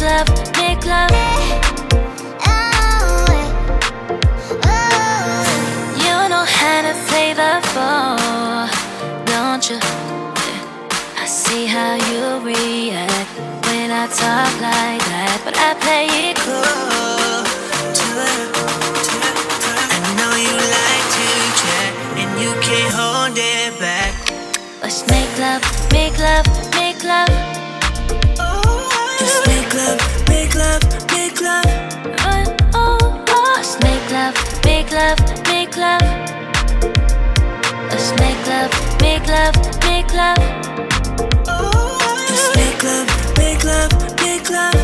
love, make love. You know how to play the floor, don't you? I see how you react when I talk like that, but I play it cool. I know you like to chat, and you can't hold it back. Let's make love, make love, make love. Let's make love, make love, make love. Let's make love, make love, make love. Let's make love, make love, make love. Let's make love, make love, make love.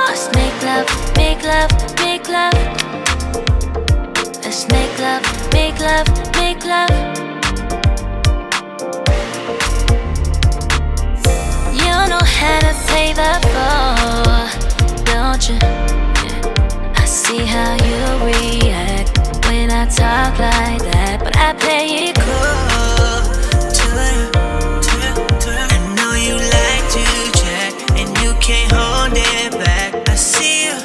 Let's make love, make love, make love. Let's make love, make love, make love. You know how to play the floor, don't you? Yeah. I see how you react when I talk like that, but I play it cool. I know you like to chat, and you can't hold it back. I see you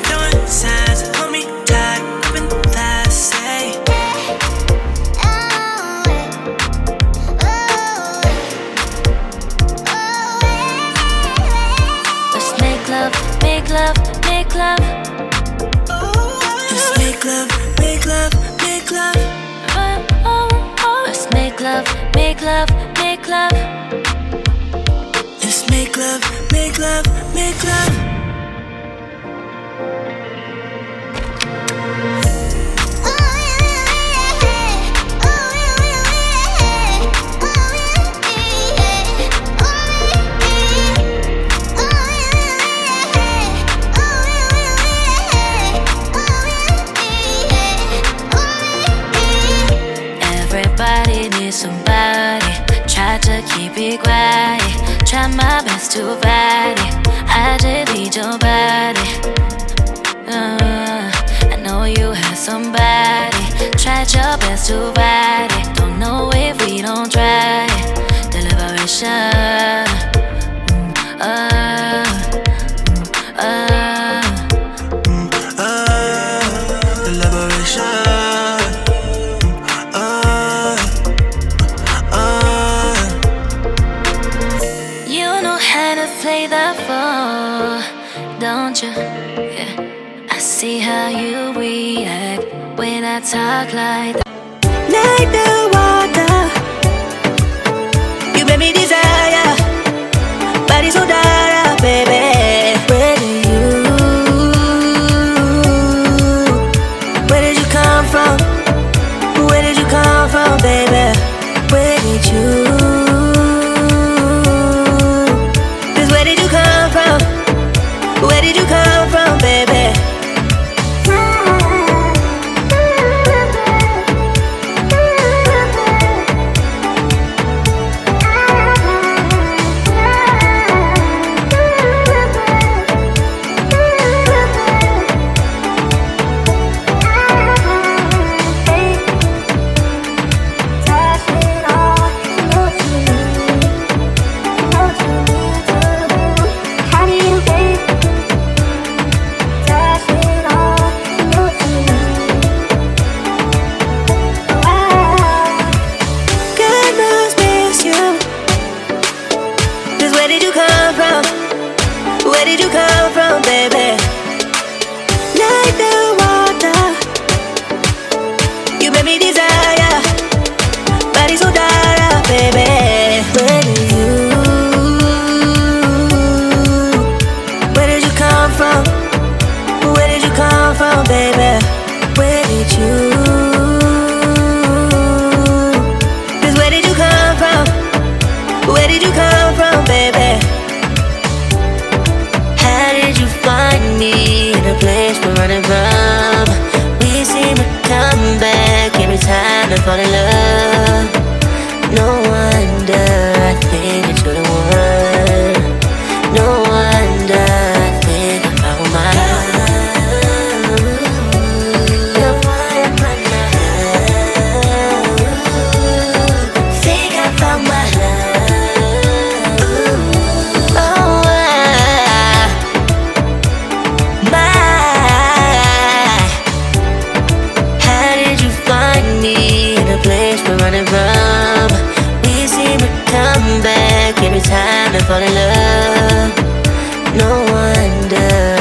throwing signs, hold me tight, open the thighs, say. Let's make love, make love, make love. Let's make love, make love, make love. Let's make love, make love, make love. Let's make love, make love, make love. Everybody needs somebody. Try to keep it quiet. Try my best to fight it. I just need your body. I know you have somebody. Tried your best to fight it. Don't know if we don't try it. Deliberation. Play the floor, don't you? Yeah. I see how you react when I talk like that. Like the water, you made me desire. Body so dark, baby. Where did you come from? Where did you come from, baby? Where did you? Where did you come from, baby? Fall in love. No wonder I think that you're the one. No wonder I think I found my love. No wonder I think I found my love. Oh, No wonder